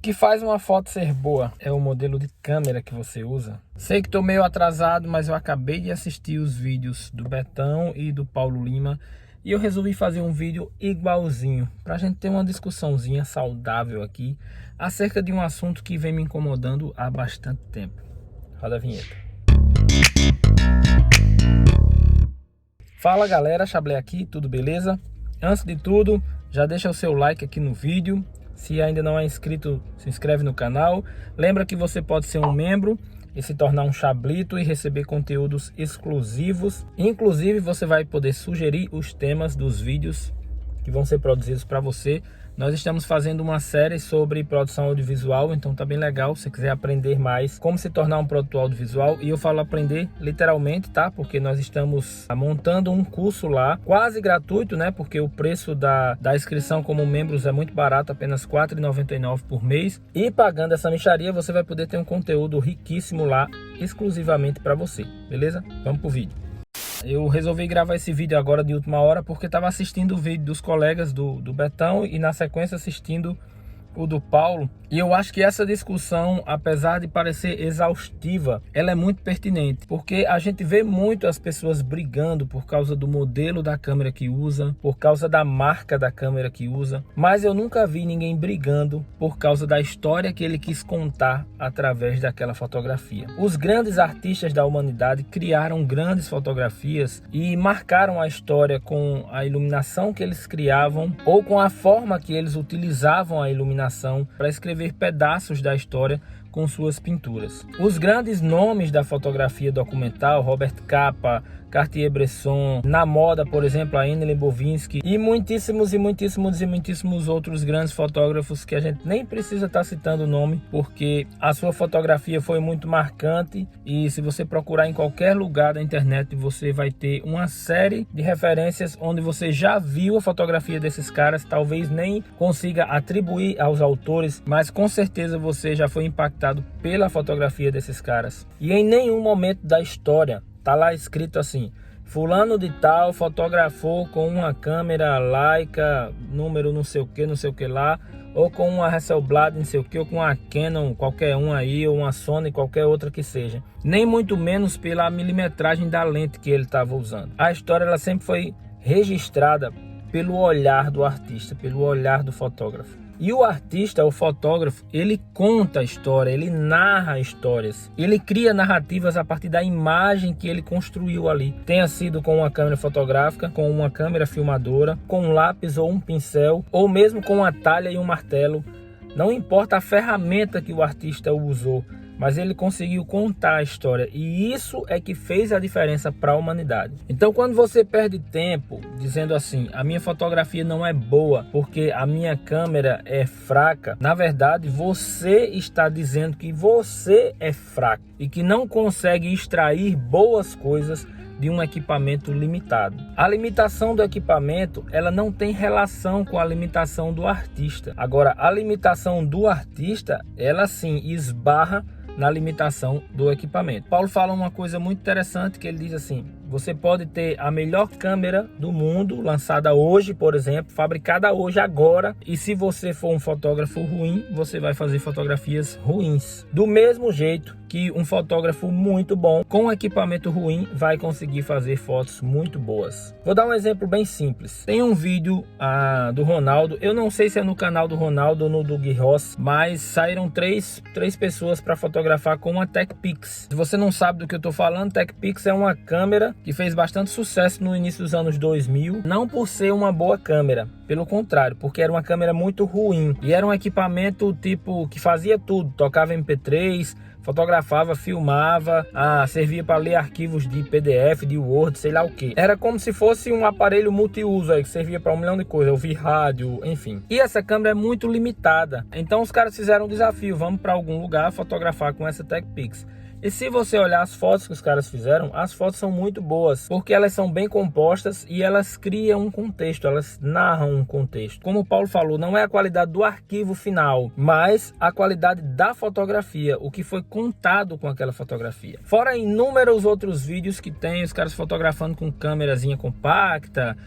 que faz uma foto ser boa é o modelo de câmera que você usa. Sei que estou meio atrasado, mas eu acabei de assistir os vídeos do Betão e do Paulo Lima e eu resolvi fazer um vídeo igualzinho, para a gente ter uma discussãozinha saudável aqui acerca de um assunto que vem me incomodando há bastante tempo. Roda a vinheta. Fala galera, Chablé aqui, tudo beleza? Antes de tudo, já deixa o seu like aqui no vídeo. Se ainda não é inscrito, se inscreve no canal. Lembra que você pode ser um membro e se tornar um chablito e receber conteúdos exclusivos. Inclusive você vai poder sugerir os temas dos vídeos que vão ser produzidos para você. Nós estamos fazendo uma série sobre produção audiovisual, então tá bem legal. Se você quiser aprender mais como se tornar um produtor audiovisual, e eu falo aprender literalmente, tá? Porque nós estamos montando um curso lá, quase gratuito, né? Porque o preço da inscrição como membros é muito barato, apenas R$ 4,99 por mês. E pagando essa mixaria, você vai poder ter um conteúdo riquíssimo lá, exclusivamente para você, beleza? Vamos pro vídeo. Eu resolvi gravar esse vídeo agora de última hora porque estava assistindo o vídeo dos colegas do Betão e na sequência assistindo o do Paulo. E eu acho que essa discussão, apesar de parecer exaustiva, ela é muito pertinente, porque a gente vê muito as pessoas brigando por causa do modelo da câmera que usa, por causa da marca da câmera que usa, mas eu nunca vi ninguém brigando por causa da história que ele quis contar através daquela fotografia. Os grandes artistas da humanidade criaram grandes fotografias e marcaram a história com a iluminação que eles criavam ou com a forma que eles utilizavam a iluminação para escrever pedaços da história com suas pinturas. Os grandes nomes da fotografia documental, Robert Capa, Cartier-Bresson, na moda, por exemplo, a Emily Bovinsky e muitíssimos outros grandes fotógrafos que a gente nem precisa estar citando o nome, porque a sua fotografia foi muito marcante e se você procurar em qualquer lugar da internet, você vai ter uma série de referências onde você já viu a fotografia desses caras, talvez nem consiga atribuir aos autores, mas com certeza você já foi impactado pela fotografia desses caras. E em nenhum momento da história tá lá escrito assim: fulano de tal fotografou com uma câmera Leica número não sei o que lá, ou com uma Hasselblad não sei o que, ou com uma Canon qualquer um aí, ou uma Sony qualquer outra que seja. Nem muito menos pela milimetragem da lente que ele estava usando. A história ela sempre foi registrada pelo olhar do artista, pelo olhar do fotógrafo. E o artista, o fotógrafo, ele conta a história, ele narra histórias, ele cria narrativas a partir da imagem que ele construiu ali. Tenha sido com uma câmera fotográfica, com uma câmera filmadora, com um lápis ou um pincel, ou mesmo com uma talha e um martelo. Não importa a ferramenta que o artista usou, mas ele conseguiu contar a história, e isso é que fez a diferença para a humanidade. Então quando você perde tempo dizendo assim, a minha fotografia não é boa porque a minha câmera é fraca, na verdade você está dizendo que você é fraco e que não consegue extrair boas coisas de um equipamento limitado. A limitação do equipamento, ela não tem relação com a limitação do artista. Agora, a limitação do artista, ela sim esbarra na limitação do equipamento. Paulo fala uma coisa muito interessante, que ele diz assim: você pode ter a melhor câmera do mundo, lançada hoje, por exemplo, fabricada hoje, agora, e se você for um fotógrafo ruim, você vai fazer fotografias ruins. Do mesmo jeito que um fotógrafo muito bom, com equipamento ruim, vai conseguir fazer fotos muito boas. Vou dar um exemplo bem simples. Tem um vídeo do Ronaldo, eu não sei se é no canal do Ronaldo ou no do Gui Ross, mas saíram três pessoas para fotografar com uma TechPix. Se você não sabe do que eu estou falando, TechPix é uma câmera que fez bastante sucesso no início dos anos 2000, não por ser uma boa câmera, pelo contrário, porque era uma câmera muito ruim e era um equipamento tipo que fazia tudo, tocava MP3, fotografava, filmava, servia para ler arquivos de PDF, de Word, sei lá o que. Era como se fosse um aparelho multiuso aí, que servia para 1 milhão de coisas, ouvir rádio, enfim. E essa câmera é muito limitada. Então os caras fizeram um desafio, vamos para algum lugar fotografar com essa TechPix. E se você olhar as fotos que os caras fizeram, as fotos são muito boas, porque elas são bem compostas e elas criam um contexto, elas narram um contexto. Como o Paulo falou, não é a qualidade do arquivo final, mas a qualidade da fotografia, o que foi contado com aquela fotografia. Fora inúmeros outros vídeos que tem os caras fotografando com câmerazinha compacta,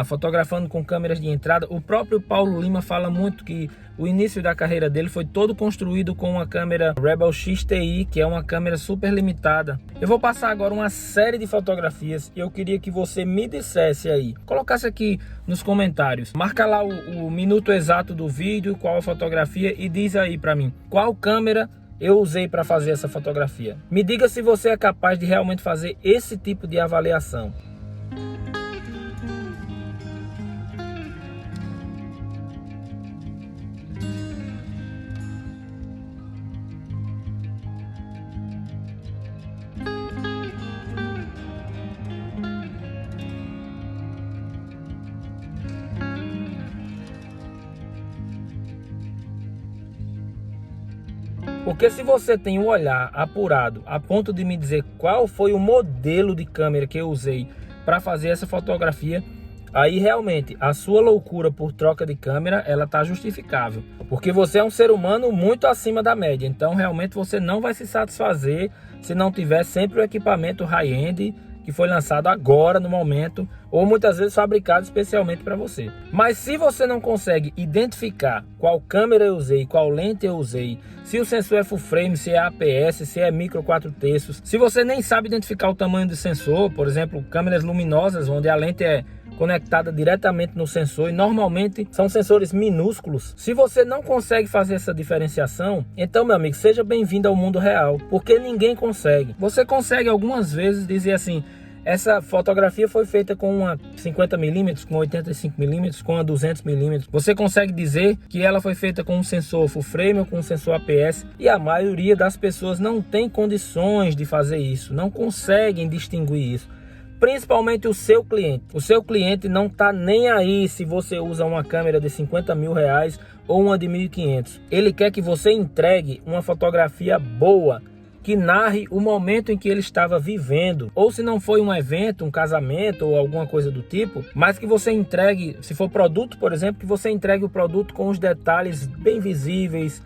fotografando com câmeras de entrada. O próprio Paulo Lima fala muito que o início da carreira dele foi todo construído com uma câmera Rebel XTI, que é uma câmera super limitada. Eu vou passar agora uma série de fotografias e eu queria que você me dissesse aí, colocasse aqui nos comentários, marca lá o minuto exato do vídeo, qual a fotografia, e diz aí pra mim qual câmera eu usei para fazer essa fotografia. Me diga se você é capaz de realmente fazer esse tipo de avaliação. Porque se você tem um olhar apurado a ponto de me dizer qual foi o modelo de câmera que eu usei para fazer essa fotografia, aí realmente a sua loucura por troca de câmera, ela tá justificável. Porque você é um ser humano muito acima da média, então realmente você não vai se satisfazer se não tiver sempre o equipamento high-end que foi lançado agora no momento, ou muitas vezes fabricado especialmente para você. Mas se você não consegue identificar qual câmera eu usei, qual lente eu usei, se o sensor é full frame, se é APS, se é micro 4/3, se você nem sabe identificar o tamanho do sensor, por exemplo, câmeras luminosas onde a lente é conectada diretamente no sensor e normalmente são sensores minúsculos. Se você não consegue fazer essa diferenciação, então, meu amigo, seja bem-vindo ao mundo real, porque ninguém consegue. Você consegue algumas vezes dizer assim: essa fotografia foi feita com uma 50mm, com 85mm, com uma 200mm. Você consegue dizer que ela foi feita com um sensor full frame ou com um sensor APS, e a maioria das pessoas não tem condições de fazer isso, não conseguem distinguir isso. Principalmente o seu cliente. O seu cliente não tá nem aí se você usa uma câmera de 50 mil reais ou uma de 1.500. Ele quer que você entregue uma fotografia boa, que narre o momento em que ele estava vivendo. Ou se não foi um evento, um casamento ou alguma coisa do tipo, mas que você entregue, se for produto, por exemplo, que você entregue o produto com os detalhes bem visíveis,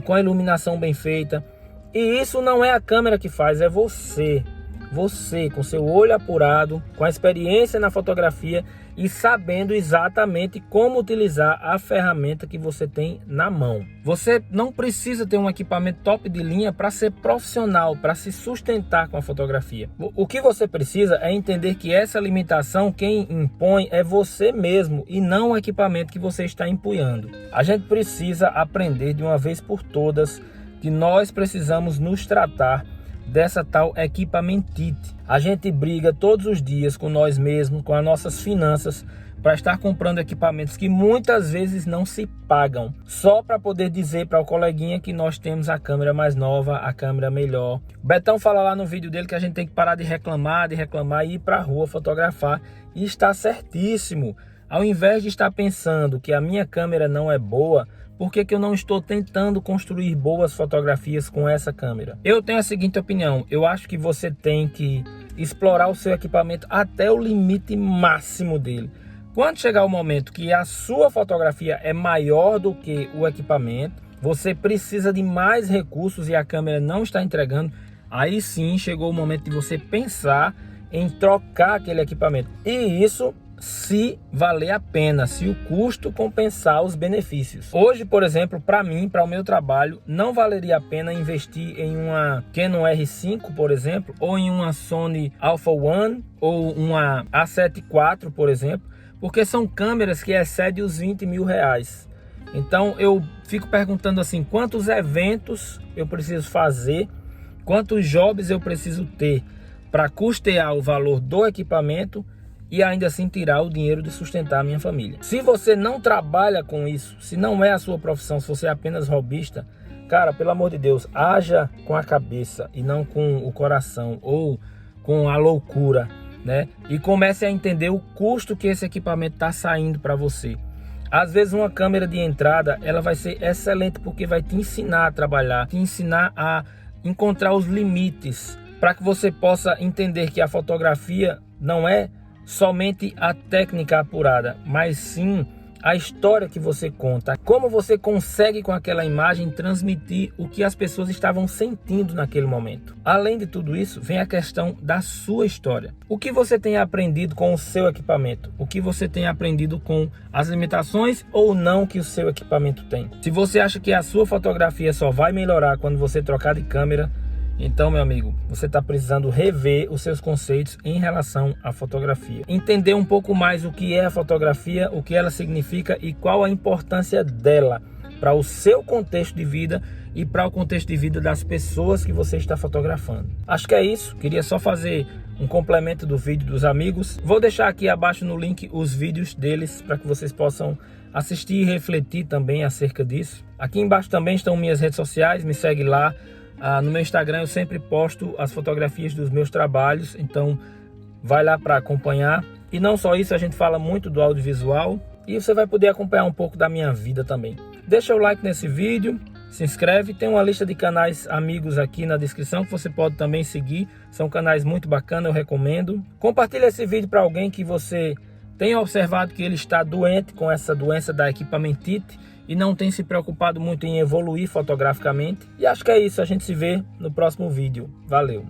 com a iluminação bem feita. E isso não é a câmera que faz, é você. Você, com seu olho apurado, com a experiência na fotografia e sabendo exatamente como utilizar a ferramenta que você tem na mão. Você não precisa ter um equipamento top de linha para ser profissional, para se sustentar com a fotografia. O que você precisa é entender que essa limitação, quem impõe é você mesmo e não o equipamento que você está empunhando. A gente precisa aprender de uma vez por todas que nós precisamos nos tratar dessa tal equipamentite. A gente briga todos os dias com nós mesmos, com as nossas finanças, para estar comprando equipamentos que muitas vezes não se pagam, só para poder dizer para o coleguinha que nós temos a câmera mais nova, a câmera melhor. O Betão fala lá no vídeo dele que a gente tem que parar de reclamar e ir para a rua fotografar, e está certíssimo. Ao invés de estar pensando que a minha câmera não é boa, por que eu não estou tentando construir boas fotografias com essa câmera? Eu tenho a seguinte opinião: eu acho que você tem que explorar o seu equipamento até o limite máximo dele. Quando chegar o momento que a sua fotografia é maior do que o equipamento, você precisa de mais recursos e a câmera não está entregando, aí sim chegou o momento de você pensar em trocar aquele equipamento. E isso se valer a pena, se o custo compensar os benefícios. Hoje, por exemplo, para mim, para o meu trabalho, não valeria a pena investir em uma Canon R5, por exemplo, ou em uma Sony Alpha One, ou uma A7 IV, por exemplo, porque são câmeras que excedem os 20 mil reais. Então eu fico perguntando assim, quantos eventos eu preciso fazer, quantos jobs eu preciso ter para custear o valor do equipamento e ainda assim tirar o dinheiro de sustentar a minha família. Se você não trabalha com isso, se não é a sua profissão, se você é apenas hobbyista, cara, pelo amor de Deus, haja com a cabeça e não com o coração ou com a loucura, né? E comece a entender o custo que esse equipamento está saindo para você. Às vezes uma câmera de entrada, ela vai ser excelente porque vai te ensinar a trabalhar, te ensinar a encontrar os limites, para que você possa entender que a fotografia não é somente a técnica apurada, mas sim a história que você conta, como você consegue com aquela imagem transmitir o que as pessoas estavam sentindo naquele momento. Além de tudo isso, vem a questão da sua história. O que você tem aprendido com o seu equipamento? O que você tem aprendido com as limitações ou não que o seu equipamento tem? Se você acha que a sua fotografia só vai melhorar quando você trocar de câmera, então, meu amigo, você está precisando rever os seus conceitos em relação à fotografia. Entender um pouco mais o que é a fotografia, o que ela significa e qual a importância dela para o seu contexto de vida e para o contexto de vida das pessoas que você está fotografando. Acho que é isso. Queria só fazer um complemento do vídeo dos amigos. Vou deixar aqui abaixo no link os vídeos deles para que vocês possam assistir e refletir também acerca disso. Aqui embaixo também estão minhas redes sociais, me segue lá. No meu Instagram eu sempre posto as fotografias dos meus trabalhos, então vai lá para acompanhar. E não só isso, a gente fala muito do audiovisual e você vai poder acompanhar um pouco da minha vida também. Deixa o like nesse vídeo, se inscreve, tem uma lista de canais amigos aqui na descrição que você pode também seguir, são canais muito bacanas, eu recomendo. Compartilha esse vídeo para alguém que você tenha observado que ele está doente com essa doença da equipamentite e não tem se preocupado muito em evoluir fotograficamente. E acho que é isso, a gente se vê no próximo vídeo. Valeu!